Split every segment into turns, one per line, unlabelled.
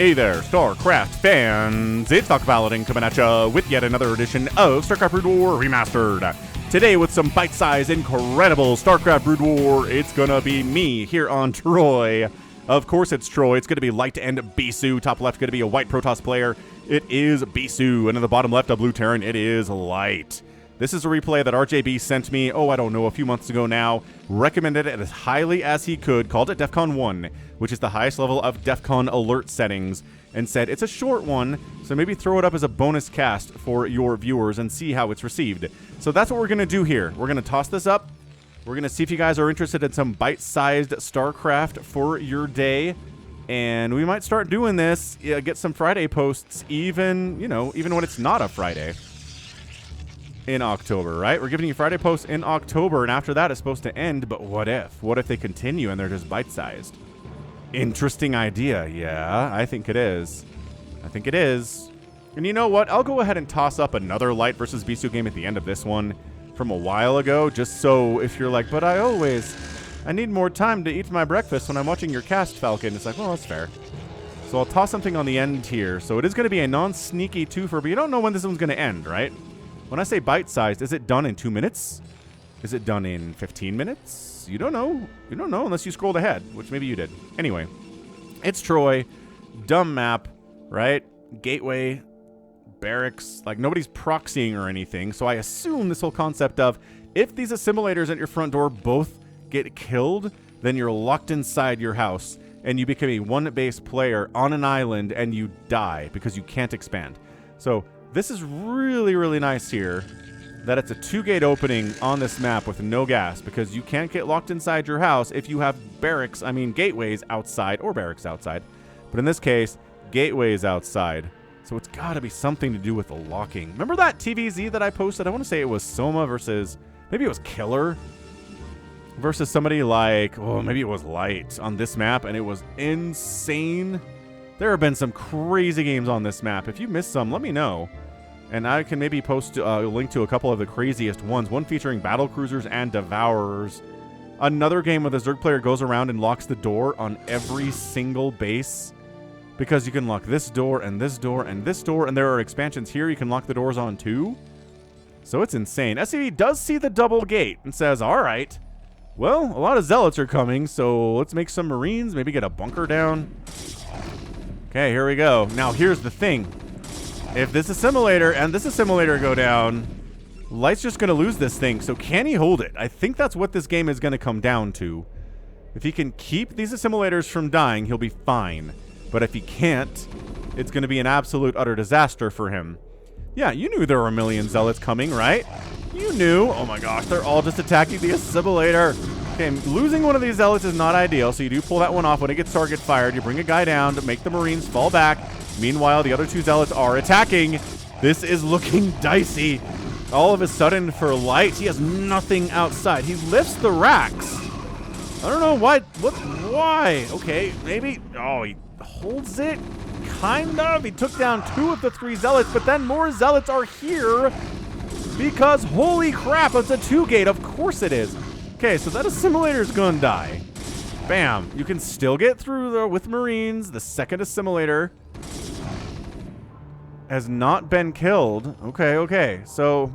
Hey there, StarCraft fans! It's Dr. Paladin coming at ya with yet another edition of StarCraft Brood War Remastered. Today with some bite-sized, incredible StarCraft Brood War, it's gonna be me here on Troy. Of course it's Troy, it's gonna be Light and Bisu. Top left gonna be a white Protoss player, it is Bisu. And in the bottom left, a blue Terran, it is Light. This is a replay that RJB sent me, I don't know, a few months ago now. Recommended it as highly as he could, called it DEFCON 1, which is the highest level of DEFCON alert settings, and said it's a short one, so maybe throw it up as a bonus cast for your viewers and see how it's received. So that's what we're going to do here. We're going to toss this up. We're going to see if you guys are interested in some bite-sized StarCraft for your day. And we might start doing this, get some Friday posts, even when it's not a Friday. In October, right? We're giving you Friday posts in October, and after that it's supposed to end, but what if? What if they continue and they're just bite-sized? Interesting idea. Yeah, I think it is. I think it is. And you know what? I'll go ahead and toss up another Light versus Bisu game at the end of this one from a while ago, just so if you're like, but I need more time to eat my breakfast when I'm watching your cast, Falcon. It's like, well, that's fair. So I'll toss something on the end here. So it is going to be a non-sneaky twofer, but you don't know when this one's going to end, right? When I say bite-sized, is it done in 2 minutes? Is it done in 15 minutes? You don't know. You don't know unless you scrolled ahead, which maybe you did. Anyway, it's Troy. Dumb map, right? Gateway, barracks. Like, nobody's proxying or anything, so I assume this whole concept of if these assimilators at your front door both get killed, then you're locked inside your house, and you become a one-base player on an island, and you die because you can't expand. So this is really, really nice here that it's a 2-gate opening on this map with no gas, because you can't get locked inside your house if you have gateways outside or barracks outside. But in this case, gateways outside. So it's got to be something to do with the locking. Remember that TVZ that I posted? I want to say it was Soma versus, maybe it was Killer versus somebody like, maybe it was Light on this map, and it was insane. There have been some crazy games on this map. If you missed some, let me know. And I can maybe post a link to a couple of the craziest ones. One featuring battle cruisers and devourers. Another game where the Zerg player goes around and locks the door on every single base. Because you can lock this door and this door and this door. And there are expansions here you can lock the doors on too. So it's insane. SCV does see the double gate and says, alright, well, a lot of zealots are coming. So let's make some marines. Maybe get a bunker down. Okay, here we go. Now, here's the thing. If this assimilator and this assimilator go down, Light's just going to lose this thing. So can he hold it? I think that's what this game is going to come down to. If he can keep these assimilators from dying, he'll be fine. But if he can't, it's going to be an absolute utter disaster for him. Yeah, you knew there were a million zealots coming, right? You knew. Oh my gosh, they're all just attacking the assimilator. Okay, losing one of these zealots is not ideal, so you do pull that one off when it gets target fired. You bring a guy down to make the Marines fall back. Meanwhile, the other two zealots are attacking. This is looking dicey. All of a sudden, for Light, he has nothing outside. He lifts the racks. I don't know why. Why? Okay, maybe. Oh, he holds it? Kind of. He took down 2 of the 3 zealots, but then more zealots are here because, holy crap, it's a 2-gate. Of course it is. Okay, so that assimilator's gonna die. Bam. You can still get through, though, with Marines. The second assimilator has not been killed. Okay. So,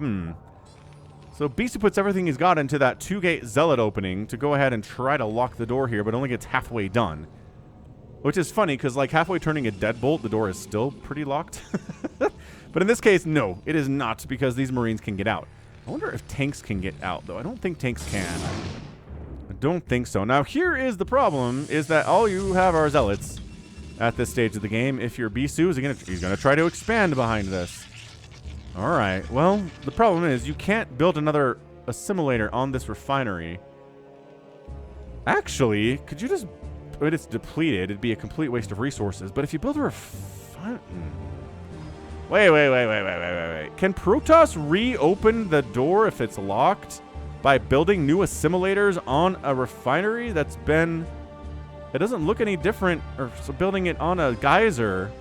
So Bisu puts everything he's got into that 2-gate zealot opening to go ahead and try to lock the door here, but only gets halfway done. Which is funny, because like halfway turning a deadbolt, the door is still pretty locked. But in this case, no, it is not, because these Marines can get out. I wonder if tanks can get out, though. I don't think tanks can. I don't think so. Now, here is the problem, is that all you have are zealots at this stage of the game. If you're Bisu, he's going to try to expand behind this. All right. Well, the problem is you can't build another assimilator on this refinery. Actually, could you just... But it's depleted. It'd be a complete waste of resources. But if you build a refinery... Wait. Can Protoss reopen the door if it's locked by building new assimilators on a refinery that's been... It doesn't look any different, or so building it on a geyser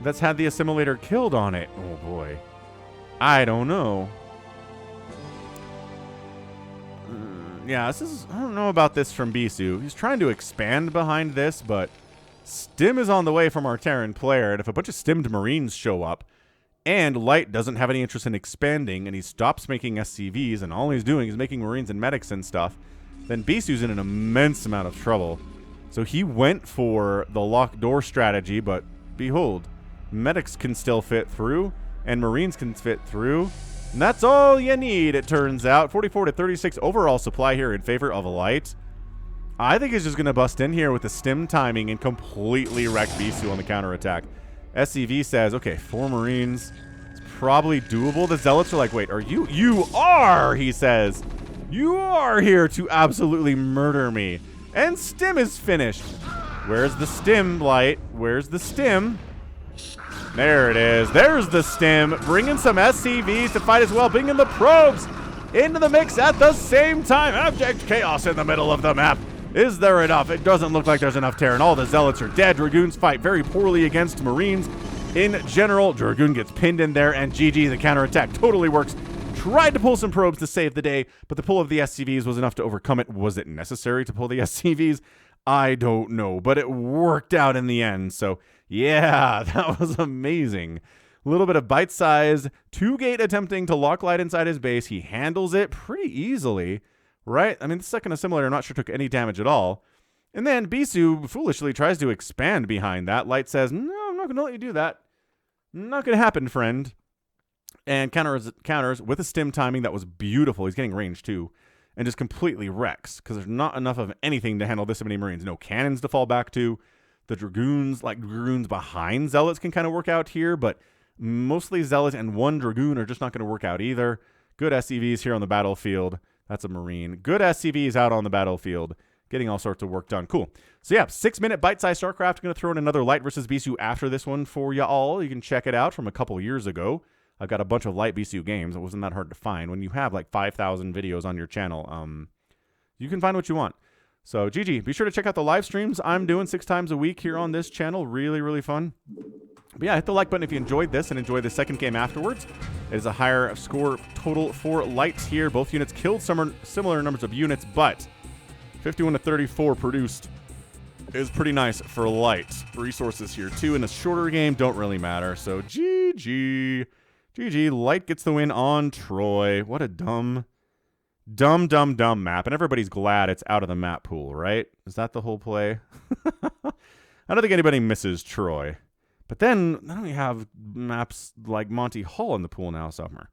that's had the assimilator killed on it. Oh boy. I don't know. Yeah, I don't know about this from Bisu. He's trying to expand behind this, but Stim is on the way from our Terran player, and if a bunch of stimmed Marines show up, and Light doesn't have any interest in expanding, and he stops making SCVs, and all he's doing is making Marines and medics and stuff, then Bisu's in an immense amount of trouble. So he went for the locked door strategy, but behold, medics can still fit through, and Marines can fit through, and that's all you need, it turns out. 44 to 36 overall supply here in favor of Light. I think he's just going to bust in here with the stim timing and completely wreck Bisu on the counterattack. SCV says, okay, 4 Marines. It's probably doable. The Zealots are like, wait, are you? You are, he says. You are here to absolutely murder me. And stim is finished. Where's the stim, Light? Where's the stim? There it is. There's the stim. Bring in some SCVs to fight as well. Bring in the probes into the mix at the same time. Abject chaos in the middle of the map. Is there enough? It doesn't look like there's enough Terran. All the Zealots are dead. Dragoons fight very poorly against Marines. In general, Dragoon gets pinned in there, and GG, the counterattack totally works. Tried to pull some probes to save the day, but the pull of the SCVs was enough to overcome it. Was it necessary to pull the SCVs? I don't know, but it worked out in the end. So, yeah, that was amazing. A little bit of bite-sized 2-gate attempting to lock Light inside his base. He handles it pretty easily. Right? I mean, the second assimilator, I'm not sure took any damage at all. And then Bisu foolishly tries to expand behind that. Light says, no, I'm not going to let you do that. Not going to happen, friend. And counters with a stim timing that was beautiful. He's getting range too. And just completely wrecks. Because there's not enough of anything to handle this many Marines. No cannons to fall back to. The Dragoons, like Dragoons behind Zealots, can kind of work out here. But mostly Zealot and 1 Dragoon are just not going to work out either. Good SCVs here on the battlefield. That's a Marine. Good SCVs out on the battlefield. Getting all sorts of work done. Cool. So yeah, 6-minute bite-sized StarCraft. Going to throw in another Light versus Bisu after this one for you all. You can check it out from a couple years ago. I've got a bunch of Light Bisu games. It wasn't that hard to find. When you have like 5,000 videos on your channel, you can find what you want. So GG. Be sure to check out the live streams I'm doing 6 times a week here on this channel. Really, really fun. But yeah, hit the like button if you enjoyed this and enjoy the second game afterwards. It is a higher score total for Lights here. Both units killed similar numbers of units, but 51 to 34 produced is pretty nice for Light. Resources here too in a shorter game don't really matter. So GG. GG. Light gets the win on Troy. What a dumb map. And everybody's glad it's out of the map pool, right? Is that the whole play? I don't think anybody misses Troy. But then we have maps like Monty Hall in the pool now, summer.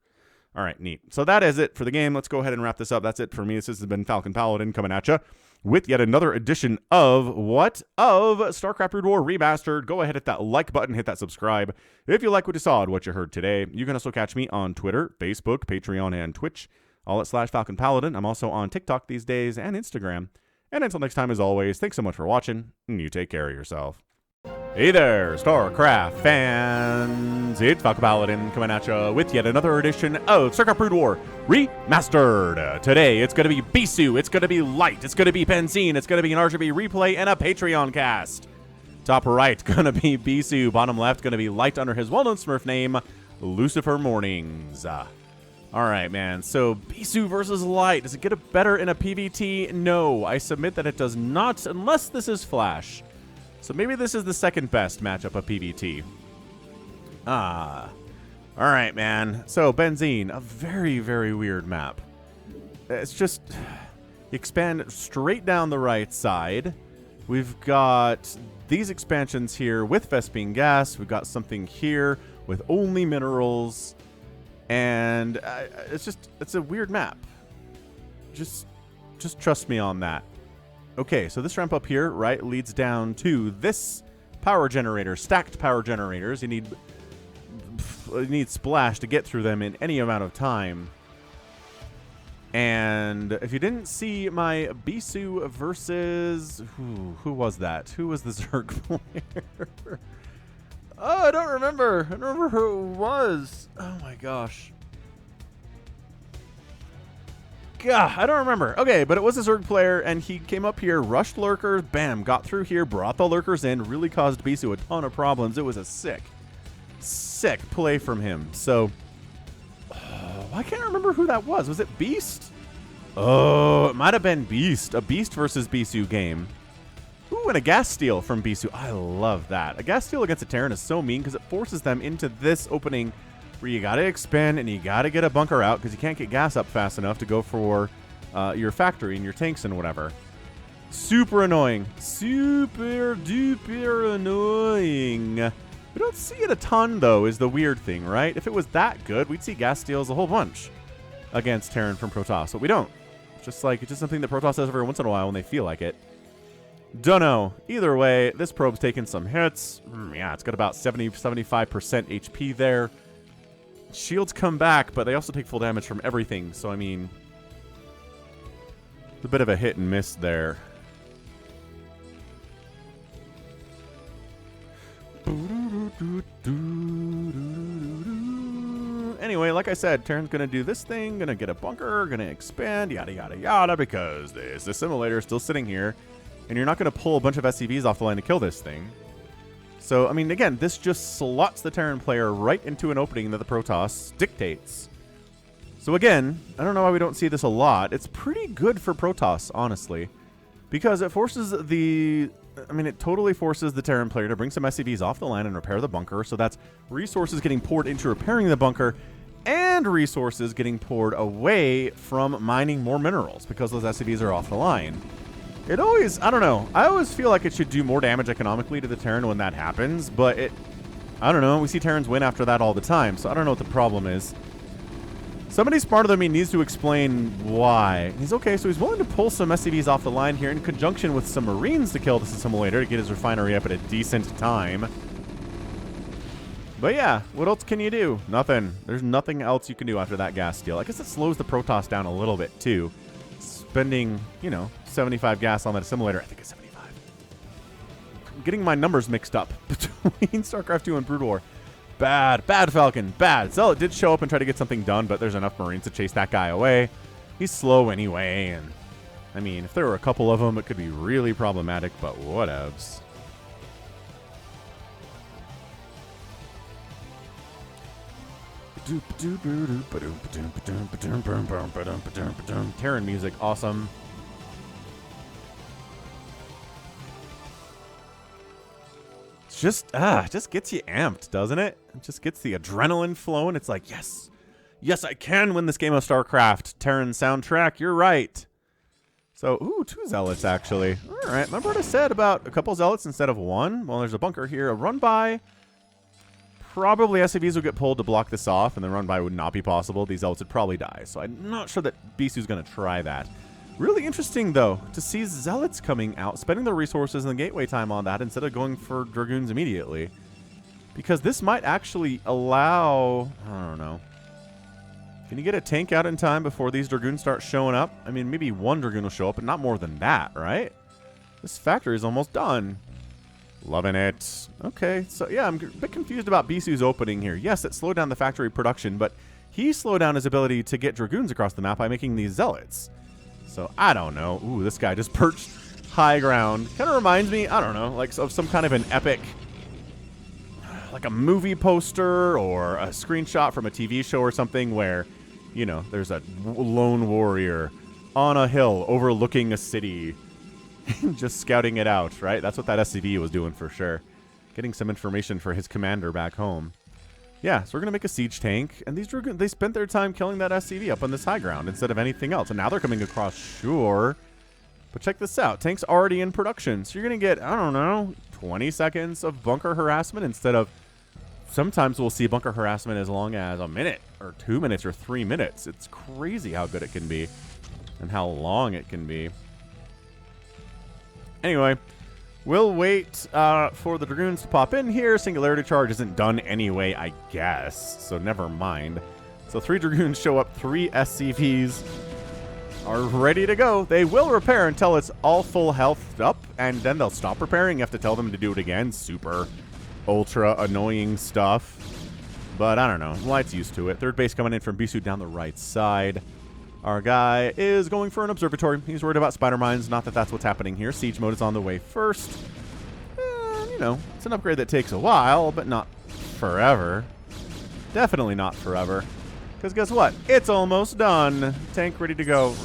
All right, neat. So that is it for the game. Let's go ahead and wrap this up. That's it for me. This has been Falcon Paladin coming at you with yet another edition of what? Of StarCraft Brood War Remastered. Go ahead, hit that like button, hit that subscribe. If you like what you saw and what you heard today, you can also catch me on Twitter, Facebook, Patreon, and Twitch, all at /Falcon Paladin. I'm also on TikTok these days and Instagram. And until next time, as always, thanks so much for watching, and you take care of yourself. Hey there, StarCraft fans! It's Falcon Paladin coming at you with yet another edition of StarCraft Brood War Remastered. Today, it's going to be Bisu, it's going to be Light, it's going to be Benzine, it's going to be an RGB replay, and a Patreon cast. Top right, going to be Bisu. Bottom left, going to be Light under his well-known Smurf name, Lucifer Mornings. All right, man. So, Bisu versus Light. Does it get better in a PvT? No. I submit that it does not, unless this is Flash. So maybe this is the second best matchup of PvT. All right, man. So, Benzine, a very, very weird map. It's just, you expand straight down the right side. We've got these expansions here with Vespene gas. We've got something here with only minerals. And it's a weird map. Just trust me on that. Okay, so this ramp up here, right, leads down to this power generator, stacked power generators. You need splash to get through them in any amount of time. And if you didn't see my Bisu versus who was that? Who was the Zerg player? Oh, I don't remember. I don't remember who it was. Oh my gosh. God, I don't remember. Okay, but it was a Zerg player, and he came up here, rushed lurkers, bam, got through here, brought the lurkers in, really caused Bisu a ton of problems. It was a sick play from him. So, I can't remember who that was. Was it Beast? Oh, it might have been Beast. A Beast versus Bisu game. Who and a gas steal from Bisu. I love that. A gas steal against a Terran is so mean because it forces them into this opening where you got to expand and you got to get a bunker out because you can't get gas up fast enough to go for your factory and your tanks and whatever. Super annoying. Super duper annoying. We don't see it a ton, though, is the weird thing, right? If it was that good, we'd see gas steals a whole bunch against Terran from Protoss, but we don't. It's just something that Protoss does every once in a while when they feel like it. Dunno. Either way, this probe's taking some hits. Yeah, it's got about 70-75% HP there. Shields come back, but they also take full damage from everything, so I mean, it's a bit of a hit and miss there. Anyway, like I said, Terran's gonna do this thing, gonna get a bunker, gonna expand, yada yada yada, because there's the simulator still sitting here, and you're not gonna pull a bunch of SCVs off the line to kill this thing. So, I mean, again, this just slots the Terran player right into an opening that the Protoss dictates. So again, I don't know why we don't see this a lot. It's pretty good for Protoss, honestly, because it forces the... I mean, it totally forces the Terran player to bring some SCVs off the line and repair the bunker, so that's resources getting poured into repairing the bunker, and resources getting poured away from mining more minerals, because those SCVs are off the line. It always, I don't know, I always feel like it should do more damage economically to the Terran when that happens, but it, I don't know, we see Terrans win after that all the time, so I don't know what the problem is. Somebody smarter than me needs to explain why. He's okay, so he's willing to pull some SCVs off the line here in conjunction with some Marines to kill this assimilator to get his refinery up at a decent time. But yeah, what else can you do? Nothing. There's nothing else you can do after that gas steal. I guess it slows the Protoss down a little bit too. Spending, you know, 75 gas on that assimilator. I think it's 75. I'm getting my numbers mixed up between StarCraft 2 and Brood War. Bad Falcon, bad. Zealot did show up and try to get something done, but there's enough Marines to chase that guy away. He's slow anyway, and I mean, if there were a couple of them, it could be really problematic, but whatevs. Terran music, awesome. Just gets you amped, doesn't it? It just gets the adrenaline flowing. It's like, yes, I can win this game of StarCraft. Terran soundtrack, you're right. So, ooh, 2 Zealots, actually. All right, remember what I said about a couple Zealots instead of 1? Well, there's a bunker here. A run-by. Probably SCVs would get pulled to block this off, and the run-by would not be possible. These Zealots would probably die, so I'm not sure that Bisu's going to try that. Really interesting, though, to see Zealots coming out, spending their resources and the gateway time on that instead of going for Dragoons immediately. Because this might actually allow... I don't know. Can you get a tank out in time before these Dragoons start showing up? I mean, maybe 1 Dragoon will show up, but not more than that, right? This factory is almost done. Loving it. Okay, so yeah, I'm a bit confused about Bisu's opening here. Yes, it slowed down the factory production, but he slowed down his ability to get Dragoons across the map by making these Zealots. So, I don't know. Ooh, this guy just perched high ground. Kind of reminds me, I don't know, like of some kind of an epic, like a movie poster or a screenshot from a TV show or something where, you know, there's a lone warrior on a hill overlooking a city just scouting it out, right? That's what that SCV was doing for sure. Getting some information for his commander back home. Yeah, so we're going to make a siege tank, and these Dragoons, they spent their time killing that SCV up on this high ground instead of anything else, and now they're coming across, sure. But check this out, tank's already in production, so you're going to get, I don't know, 20 seconds of bunker harassment instead of, sometimes we'll see bunker harassment as long as a minute, or 2 minutes, or 3 minutes. It's crazy how good it can be, and how long it can be. Anyway, we'll wait for the Dragoons to pop in here. Singularity charge isn't done anyway, I guess, so never mind. So 3 Dragoons show up, 3 SCVs are ready to go. They will repair until it's all full health up, and then they'll stop repairing. You have to tell them to do it again. Super, ultra annoying stuff. But I don't know. Light's used to it. Third base coming in from Bisu down the right side. Our guy is going for an observatory. He's worried about spider mines. Not that that's what's happening here. Siege mode is on the way first. You know, it's an upgrade that takes a while, but not forever. Definitely not forever. Because guess what? It's almost done. Tank ready to go.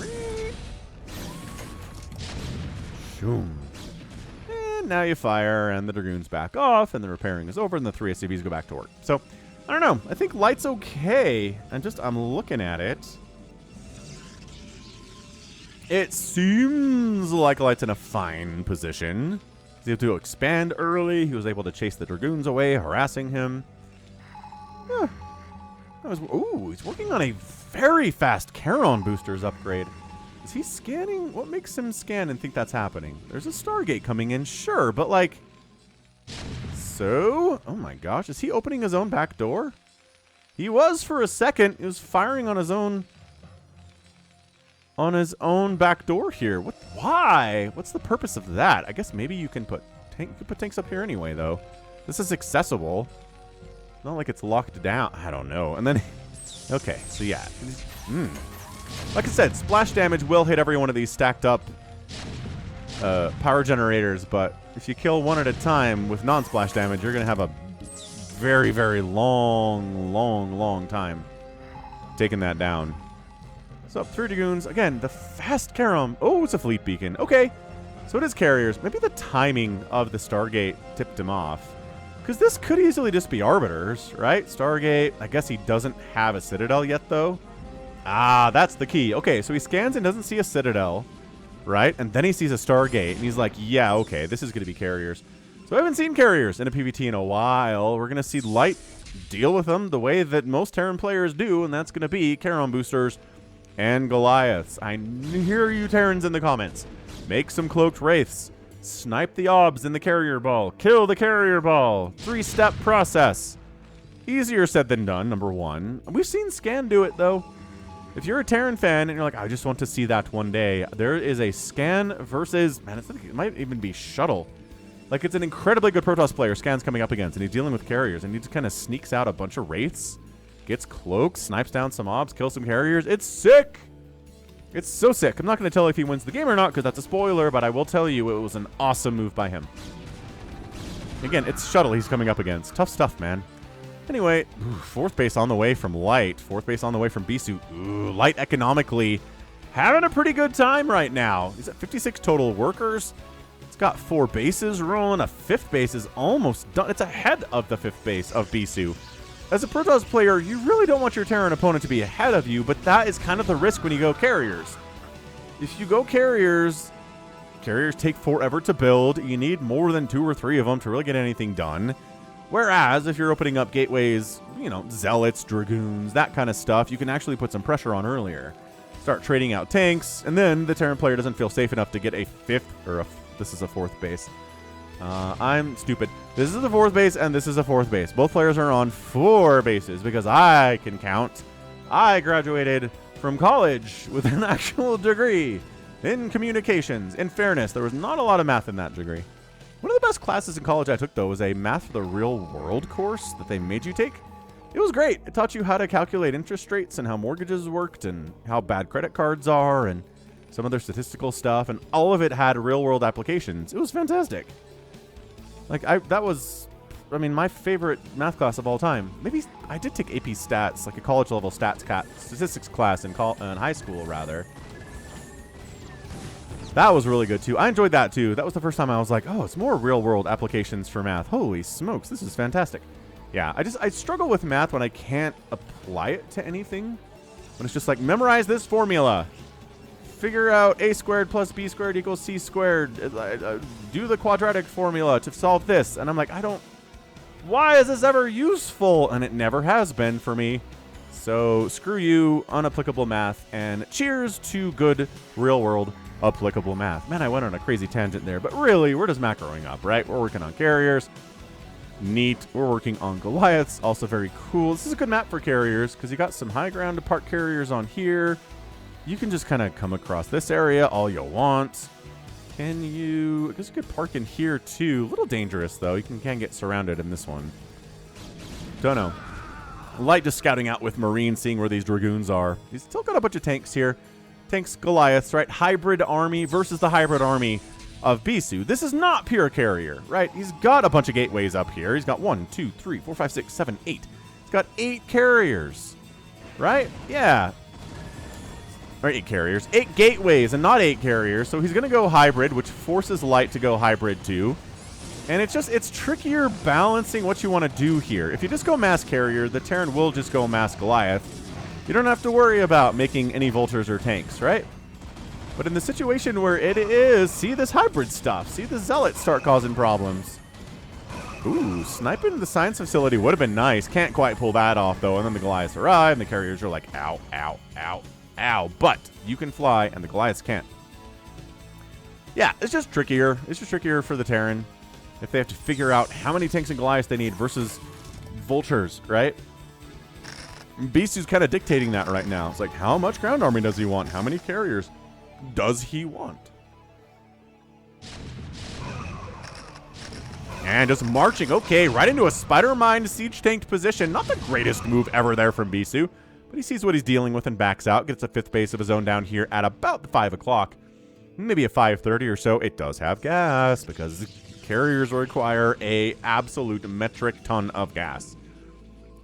And And now you fire, and the Dragoons back off, and the repairing is over, and the 3 SCVs go back to work. So, I don't know. I think Light's okay. I'm looking at it. It seems like Light's in a fine position. He's able to expand early. He was able to chase the Dragoons away, harassing him. Yeah. Ooh, he's working on a very fast Charon boosters upgrade. Is he scanning? What makes him scan and think that's happening? There's a Stargate coming in, sure, but like... So? Oh my gosh, is he opening his own back door? He was for a second. He was firing on his own... back door here. What? Why? What's the purpose of that? I guess maybe you can put tanks up here anyway, though. This is accessible. Not like it's locked down. I don't know. And then... Okay, so yeah. Like I said, splash damage will hit every one of these stacked up power generators, but if you kill one at a time with non-splash damage, you're going to have a very, very long time taking that down. So, 3 Dragoons. Again, the fast Karam. Oh, it's a fleet beacon. Okay, so it is carriers. Maybe the timing of the Stargate tipped him off. Because this could easily just be Arbiters, right? Stargate. I guess he doesn't have a Citadel yet, though. Ah, that's the key. Okay, so he scans and doesn't see a Citadel, right? And then he sees a Stargate, and he's like, yeah, okay, this is going to be carriers. So I haven't seen carriers in a PvT in a while. We're going to see Light deal with them the way that most Terran players do, and that's going to be Charon boosters and Goliaths. I hear you Terrans in the comments. Make some Cloaked Wraiths. Snipe the Obs in the carrier ball. Kill the carrier ball. 3-step process. Easier said than done, number 1. We've seen Scan do it, though. If you're a Terran fan and you're like, I just want to see that one day, there is a Scan versus, man, it might even be Shuttle. Like, it's an incredibly good Protoss player Scan's coming up against, and he's dealing with carriers, and he just kind of sneaks out a bunch of Wraiths, gets cloaks, snipes down some Obs, kills some carriers. It's sick! It's so sick. I'm not going to tell if he wins the game or not, because that's a spoiler, but I will tell you it was an awesome move by him. Again, it's Shuttle he's coming up against. Tough stuff, man. Anyway, 4th base on the way from Light. 4th base on the way from Bisu. Ooh, Light economically having a pretty good time right now. He's at 56 total workers. It's got 4 bases rolling. A 5th base is almost done. It's ahead of the 5th base of Bisu. As a Protoss player, you really don't want your Terran opponent to be ahead of you, but that is kind of the risk when you go carriers. If you go carriers, carriers take forever to build. You need more than 2 or 3 of them to really get anything done. Whereas, if you're opening up gateways, you know, Zealots, Dragoons, that kind of stuff, you can actually put some pressure on earlier. Start trading out tanks, and then the Terran player doesn't feel safe enough to get a 5th, or this is a 4th base. I'm stupid. This is a 4th base, and this is a 4th base. Both players are on 4 bases, because I can count. I graduated from college with an actual degree in communications. In fairness, there was not a lot of math in that degree. One of the best classes in college I took, though, was a Math for the Real World course that they made you take. It was great. It taught you how to calculate interest rates and how mortgages worked and how bad credit cards are and some other statistical stuff, and all of it had real-world applications. It was fantastic. Like, that was, I mean, my favorite math class of all time. Maybe I did take AP Stats, like a college-level statistics class in high school, rather. That was really good, too. I enjoyed that, too. That was the first time I was like, oh, it's more real-world applications for math. Holy smokes, this is fantastic. Yeah, I struggle with math when I can't apply it to anything. When it's just like, memorize this formula. Figure out a squared plus b squared equals c squared. Do the quadratic formula to solve this. And I'm like, why is this ever useful? And it never has been for me. So screw you, unapplicable math, and cheers to good real-world applicable math. Man, I went on a crazy tangent there, but really, we're just macroing up, right? We're working on carriers. Neat. We're working on Goliaths. Also very cool. This is a good map for carriers because you got some high ground to park carriers on here. You can just kind of come across this area all you want. Can you... I guess you could park in here too. A little dangerous though. You can get surrounded in this one. Don't know. Light just scouting out with Marine, seeing where these Dragoons are. He's still got a bunch of tanks here. Tanks, Goliaths, right? Hybrid army versus the hybrid army of Bisu. This is not pure carrier, right? He's got a bunch of gateways up here. He's got 1, 2, 3, 4, 5, 6, 7, 8. He's got 8 carriers, right? Yeah. Or 8 carriers. 8 gateways and not 8 carriers. So he's going to go hybrid, which forces Light to go hybrid too. And it's trickier balancing what you want to do here. If you just go mass carrier, the Terran will just go mass Goliath. You don't have to worry about making any vultures or tanks, right? But in the situation where it is, see this hybrid stuff. See the zealots start causing problems. Ooh, sniping the science facility would have been nice. Can't quite pull that off, though. And then the Goliaths arrive, and the carriers are like, ow, ow, ow, ow. But you can fly, and the Goliaths can't. Yeah, it's just trickier. It's just trickier for the Terran if they have to figure out how many tanks and Goliaths they need versus vultures, right? Bisu's kind of dictating that right now. It's like, how much ground army does he want? How many carriers does he want? And just marching, okay, right into a spider mine siege tanked position. Not the greatest move ever there from Bisu, but he sees what he's dealing with and backs out. Gets a 5th base of his own down here at about 5 o'clock. Maybe at 5:30 or so. It does have gas because carriers require a absolute metric ton of gas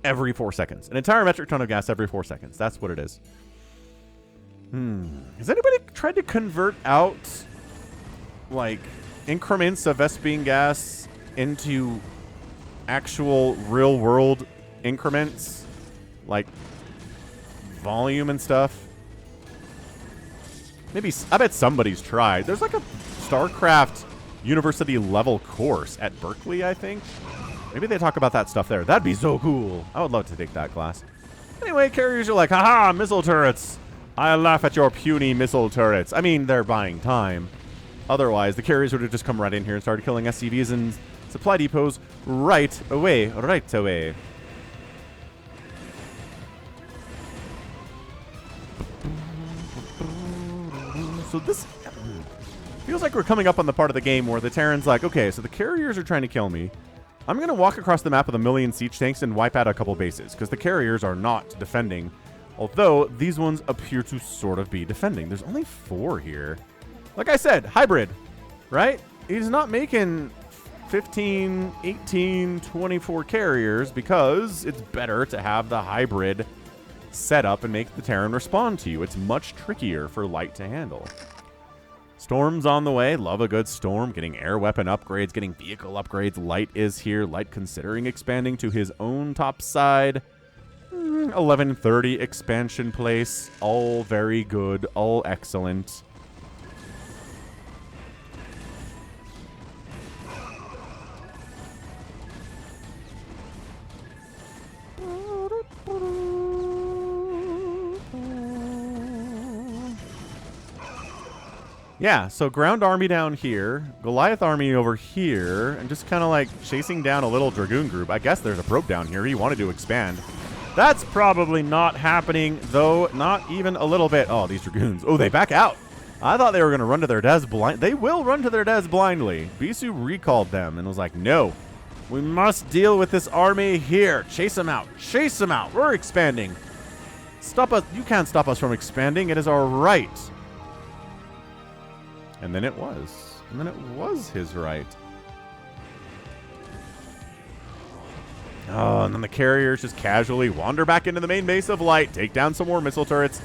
every 4 seconds. An entire metric ton of gas every 4 seconds. That's what it is. Has anybody tried to convert out, like, increments of Vespene gas into actual real-world increments? Like, volume and stuff? Maybe, I bet somebody's tried. There's like a StarCraft university level course at Berkeley, I think. Maybe they talk about that stuff there. That'd be so cool. I would love to take that class. Anyway, carriers are like, haha, missile turrets. I laugh at your puny missile turrets. I mean, they're buying time. Otherwise, the carriers would have just come right in here and started killing SCVs and supply depots right away. Right away. So this feels like we're coming up on the part of the game where the Terran's like, okay, so the carriers are trying to kill me. I'm going to walk across the map with 1,000,000 siege tanks and wipe out a couple bases, because the carriers are not defending. Although, these ones appear to sort of be defending. There's only 4 here. Like I said, hybrid, right? He's not making 15, 18, 24 carriers because it's better to have the hybrid set up and make the Terran respond to you. It's much trickier for light to handle. Storm's on the way. Love a good storm. Getting air weapon upgrades, getting vehicle upgrades. Light is here. Light considering expanding to his own top side. 1130 expansion place. All very good. All excellent. Yeah, so ground army down here, Goliath army over here, and just kind of like chasing down a little Dragoon group. I guess there's a probe down here. He wanted to expand. That's probably not happening, though, not even a little bit. Oh, these Dragoons. Oh, they back out. I thought they were going to run to their deaths blind. They will run to their deaths blindly. Bisu recalled them and was like, no, we must deal with this army here. Chase them out. Chase them out. We're expanding. Stop us. You can't stop us from expanding. It is our right. And then it was. And then it was his right. Oh, and then the carriers just casually wander back into the main base of Light, take down some more missile turrets.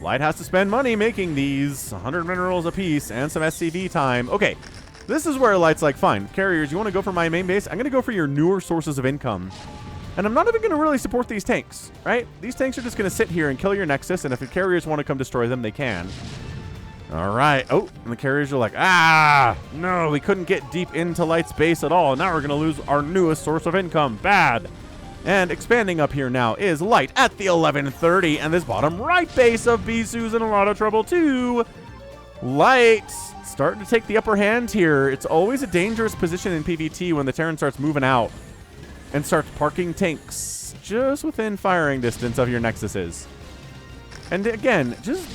Light has to spend money making these, 100 minerals apiece and some SCV time. Okay, this is where Light's like, fine, carriers, you want to go for my main base? I'm going to go for your newer sources of income. And I'm not even going to really support these tanks, right? These tanks are just going to sit here and kill your Nexus, and if the carriers want to come destroy them, they can. All right. Oh, and the carriers are like, ah, no, we couldn't get deep into Light's base at all. Now we're going to lose our newest source of income. Bad. And expanding up here now is Light at the 1130, and this bottom right base of Bisu's in a lot of trouble too. Light starting to take the upper hand here. It's always a dangerous position in PvT when the Terran starts moving out and starts parking tanks just within firing distance of your Nexuses. And again, just...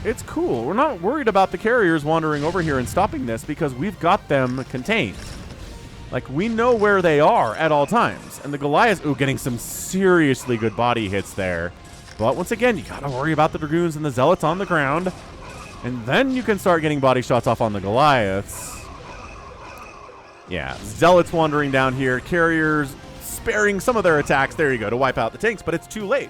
it's cool. We're not worried about the carriers wandering over here and stopping this because we've got them contained. Like, we know where they are at all times. And the Goliaths, ooh, getting some seriously good body hits there. But once again, you gotta worry about the Dragoons and the Zealots on the ground. And then you can start getting body shots off on the Goliaths. Yeah, Zealots wandering down here. Carriers sparing some of their attacks. There you go, to wipe out the tanks, but it's too late.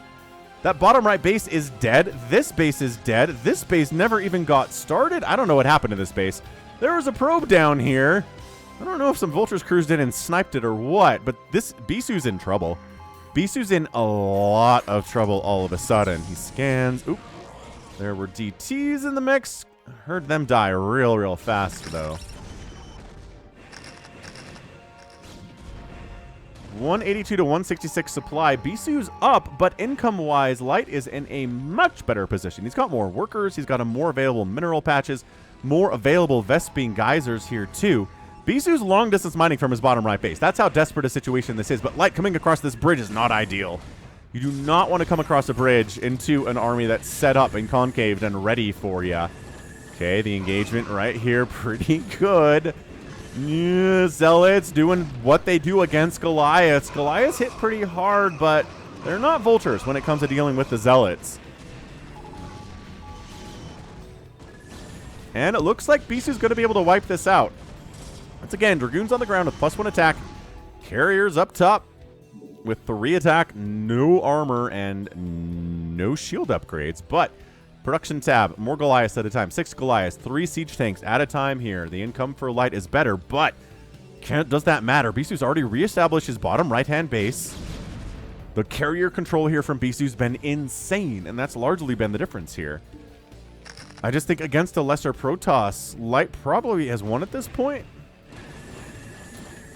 That bottom right base is dead. This base is dead. This base never even got started. I don't know what happened to this base. There was a probe down here. I don't know if some vultures cruised in and sniped it or what, but this Bisu's in trouble. Bisu's in a lot of trouble all of a sudden. He scans. Oop. There were DTs in the mix. Heard them die real fast, though. 182 to 166 supply. Bisu's up, but income-wise, Light is in a much better position. He's got more workers. He's got a more available mineral patches, more available Vespine geysers here, too. Bisu's long-distance mining from his bottom right base. That's how desperate a situation this is. But Light coming across this bridge is not ideal. You do not want to come across a bridge into an army that's set up and concaved and ready for you. Okay, the engagement right here, pretty good. Yeah, Zealots doing what they do against Goliaths. Goliaths hit pretty hard, but they're not vultures when it comes to dealing with the Zealots. And it looks like Bisu's going to be able to wipe this out. Once again, Dragoons on the ground with +1 attack. Carriers up top with 3 attack, no armor, and no shield upgrades. But production tab, more Goliaths at a time. 6 Goliaths, 3 siege tanks at a time here. The income for Light is better, but does that matter? Bisu's already reestablished his bottom right-hand base. The carrier control here from Bisu's been insane, and that's largely been the difference here. I just think against a lesser Protoss, Light probably has won at this point.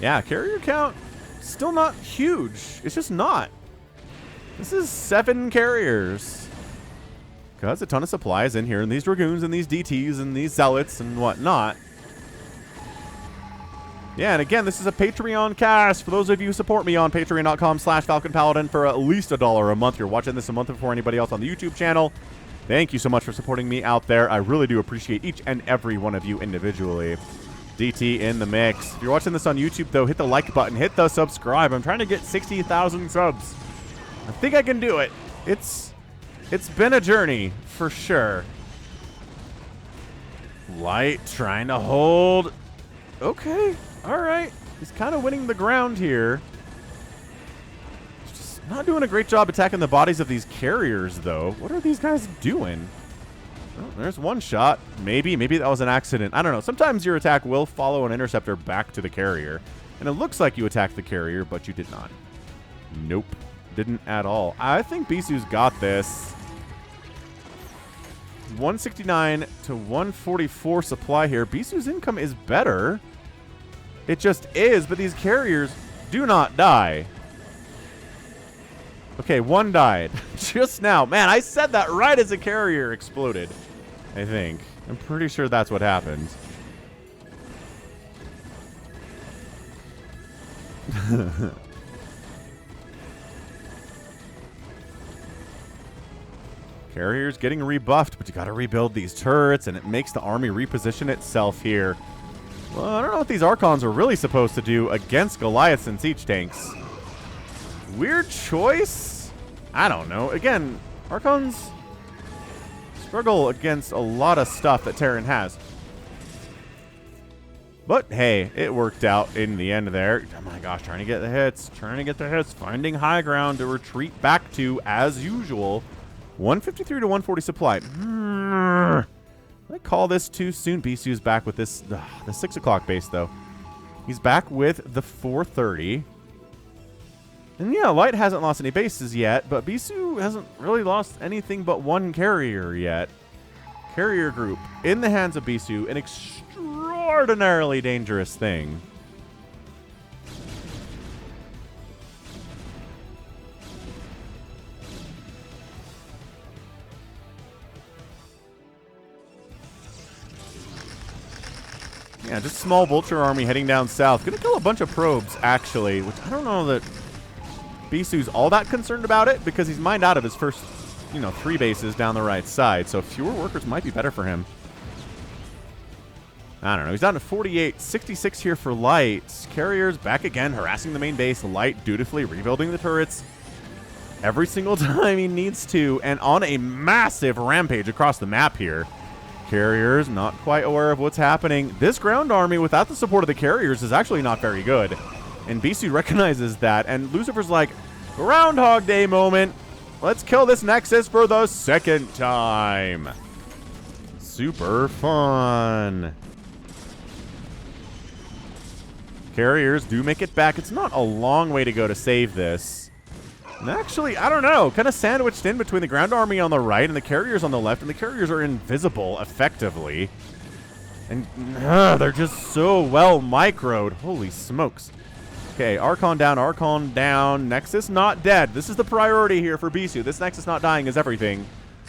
Yeah, carrier count, still not huge. It's just not. This is 7 carriers. Because a ton of supplies in here, and these Dragoons, and these DTs, and these Zealots, and whatnot. Yeah, and again, this is a Patreon cast. For those of you who support me on patreon.com/Falcon Paladin for at least $1 a month. You're watching this a month before anybody else on the YouTube channel. Thank you so much for supporting me out there. I really do appreciate each and every one of you individually. DT in the mix. If you're watching this on YouTube, though, hit the like button. Hit the subscribe. I'm trying to get 60,000 subs. I think I can do it. It's been a journey, for sure. Light trying to hold. Okay. All right. He's kind of winning the ground here. Just not doing a great job attacking the bodies of these carriers, though. What are these guys doing? Oh, there's one shot. Maybe that was an accident. I don't know. Sometimes your attack will follow an interceptor back to the carrier. And it looks like you attacked the carrier, but you did not. Nope. Didn't at all. I think Bisu's got this. 169 to 144 supply here. Bisu's income is better. It just is, but these carriers do not die. Okay, one died just now. Man, I said that right as a carrier exploded, I think. I'm pretty sure that's what happened. Carrier's getting rebuffed, but you gotta rebuild these turrets, and it makes the army reposition itself here. Well, I don't know what these Archons are really supposed to do against Goliaths and siege tanks. Weird choice? I don't know. Again, Archons struggle against a lot of stuff that Terran has. But, hey, it worked out in the end there. Oh my gosh, trying to get the hits. Finding high ground to retreat back to, as usual. 153 to 140 supply. I call this too soon. Bisu's back with this, the 6 o'clock base, though. He's back with the 430. And yeah, Light hasn't lost any bases yet, but Bisu hasn't really lost anything but one carrier yet. Carrier group in the hands of Bisu, an extraordinarily dangerous thing. Yeah, just small vulture army heading down south. Gonna kill a bunch of probes, actually, which I don't know that Bisu's all that concerned about it, because he's mined out of his first, 3 bases down the right side, so fewer workers might be better for him. I don't know. He's down to 48, 66 here for Light. Carriers back again, harassing the main base. Light dutifully rebuilding the turrets every single time he needs to, and on a massive rampage across the map here. Carriers not quite aware of what's happening. This ground army, without the support of the carriers, is actually not very good. And Bisu recognizes that, and Lucifer's like, Groundhog Day moment. Let's kill this Nexus for the 2nd time. Super fun. Carriers do make it back. It's not a long way to go to save this. And actually, I don't know, kind of sandwiched in between the ground army on the right and the carriers on the left, and the carriers are invisible, effectively. And they're just so well microed. Holy smokes. Okay, Archon down. Nexus not dead. This is the priority here for Bisu. This Nexus not dying is everything.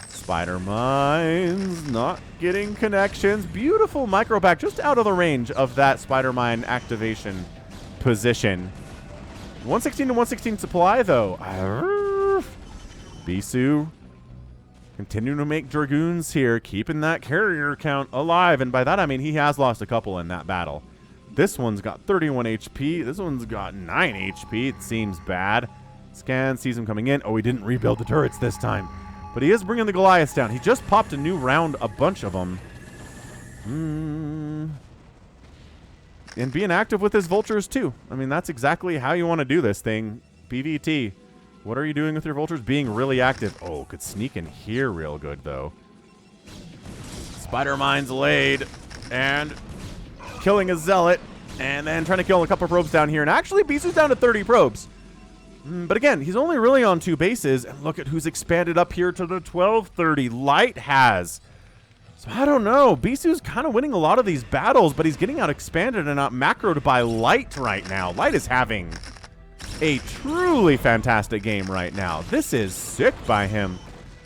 Spider Mines not getting connections. Beautiful micro back just out of the range of that Spider Mine activation position. 116 to 116 supply, though. Bisu continuing to make Dragoons here, keeping that carrier count alive. And by that, I mean he has lost a couple in that battle. This one's got 31 HP. This one's got 9 HP. It seems bad. Scan sees him coming in. Oh, he didn't rebuild the turrets this time. But he is bringing the Goliaths down. He just popped a new round, a bunch of them. And being active with his vultures, too. I mean, that's exactly how you want to do this thing. PvT. What are you doing with your vultures? Being really active. Oh, could sneak in here real good, though. Spider Mines laid. And killing a zealot. And then trying to kill a couple probes down here. And actually, Bisu's down to 30 probes. But again, he's only really on 2 bases. And look at who's expanded up here to the 1230. Light has. So I don't know. Bisu's kind of winning a lot of these battles, but he's getting out expanded and out macroed by Light right now. Light is having a truly fantastic game right now. This is sick by him.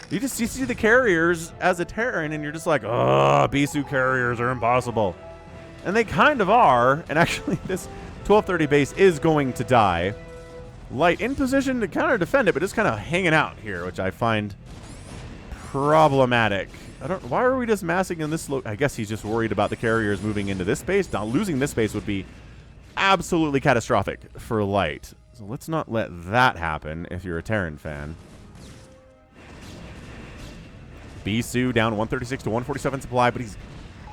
You see the carriers as a Terran, and you're just like, oh, Bisu carriers are impossible. And they kind of are. And actually, this 1230 base is going to die. Light in position to counter defend it, but just kind of hanging out here, which I find problematic. Why are we just massing in this? I guess he's just worried about the carriers moving into this space. Now, losing this space would be absolutely catastrophic for Light. So let's not let that happen if you're a Terran fan. Bisu down 136 to 147 supply, but he's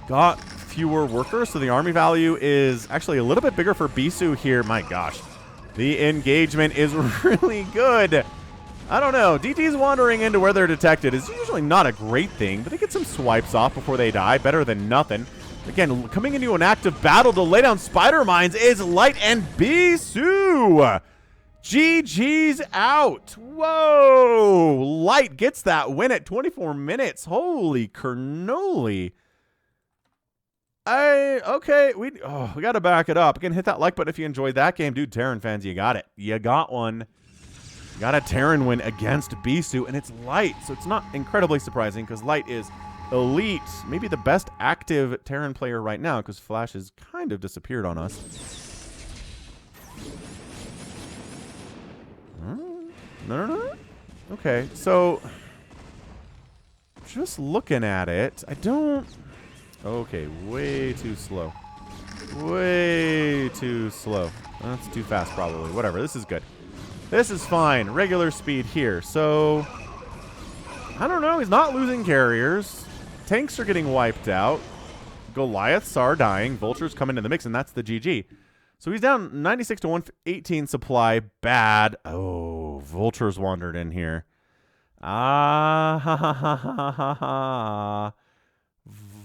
got fewer workers, so the army value is actually a little bit bigger for Bisu here. My gosh. The engagement is really good. I don't know. DTs wandering into where they're detected is usually not a great thing, but they get some swipes off before they die. Better than nothing. Again, coming into an active battle to lay down Spider Mines is Light and Bisu. GG's out. Whoa. Light gets that win at 24 minutes. Holy cannoli. Okay, we got to back it up. Again, hit that like button if you enjoyed that game. Dude, Terran fans, you got it. You got one. You got a Terran win against Bisu, and it's Light. So it's not incredibly surprising because Light is elite. Maybe the best active Terran player right now because Flash has kind of disappeared on us. No. Okay, so just looking at it, I don't... Okay, way too slow. Way too slow. That's too fast, probably. Whatever, this is good. This is fine. Regular speed here. So, I don't know. He's not losing carriers. Tanks are getting wiped out. Goliaths are dying. Vultures come into the mix, and that's the GG. So he's down 96 to 118 supply. Bad. Oh, Vultures wandered in here.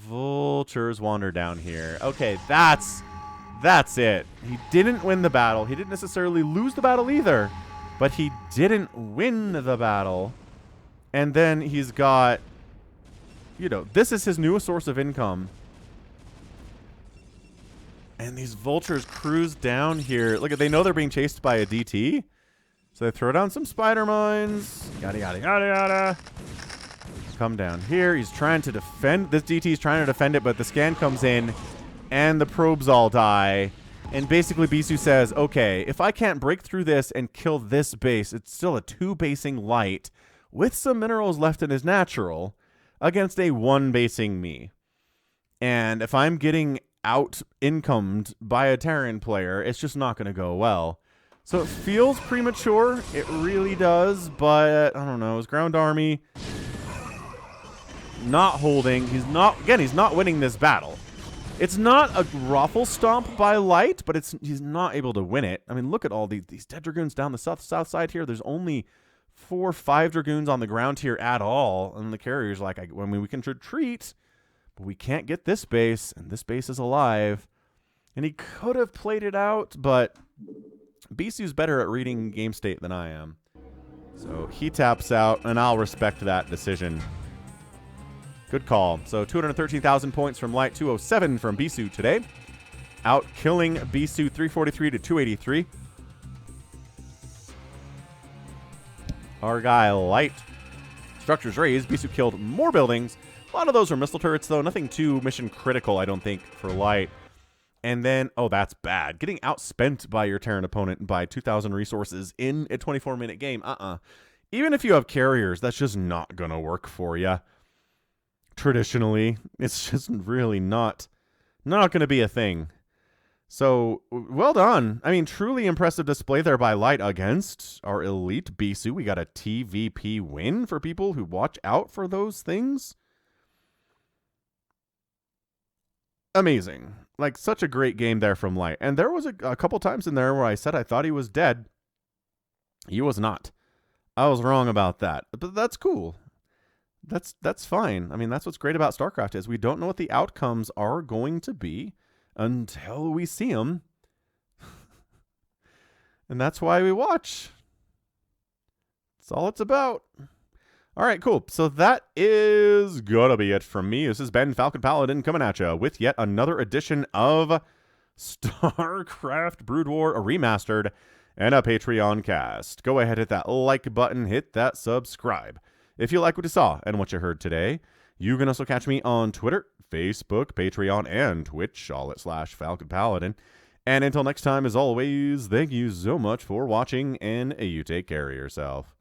Vultures wander down here. Okay, that's it. He didn't win the battle. He didn't necessarily lose the battle either, but he didn't win the battle. And then he's got, this is his newest source of income. And these vultures cruise down here. Look, they know they're being chased by a DT. So they throw down some spider mines. Yada, yada, yada, yada. Come down here. He's trying to defend. This DT is trying to defend it, but the scan comes in and the probes all die. And basically Bisu says, okay, if I can't break through this and kill this base, it's still a 2-basing Light with some minerals left in his natural against a 1-basing me. And if I'm getting out-incomed by a Terran player, it's just not going to go well. So it feels premature. It really does, but I don't know. His ground army not holding. He's not winning this battle. It's not a ruffle stomp by Light, but he's not able to win it. I mean, look at all these dead Dragoons down the south side here. There's only 4 or 5 Dragoons on the ground here at all. And the carrier's like, we can retreat, but we can't get this base, and this base is alive. And he could have played it out, but Bisu's better at reading game state than I am. So he taps out, and I'll respect that decision. Good call. So 213,000 points from Light, 207 from Bisu today. Out killing Bisu 343 to 283. Our guy Light. Structures raised. Bisu killed more buildings. A lot of those are missile turrets, though. Nothing too mission critical, I don't think, for Light. And then, oh, that's bad. Getting outspent by your Terran opponent by 2,000 resources in a 24-minute game. Even if you have carriers, that's just not going to work for you. Traditionally, it's just really not going to be a thing. So, well done. I mean, truly impressive display there by Light against our elite Bisu. We got a TVP win for people who watch out for those things. Amazing. Like, such a great game there from Light. And there was a couple times in there where I said I thought he was dead. He was not. I was wrong about that. But that's cool. That's fine. I mean, that's what's great about StarCraft is we don't know what the outcomes are going to be until we see them. And that's why we watch. That's all it's about. All right, cool. So that is going to be it from me. This has been Falcon Paladin coming at you with yet another edition of StarCraft Brood War Remastered and a Patreon cast. Go ahead, hit that like button, hit that subscribe. If you like what you saw and what you heard today, you can also catch me on Twitter, Facebook, Patreon, and Twitch, all at /Falcon Paladin. And until next time, as always, thank you so much for watching, and you take care of yourself.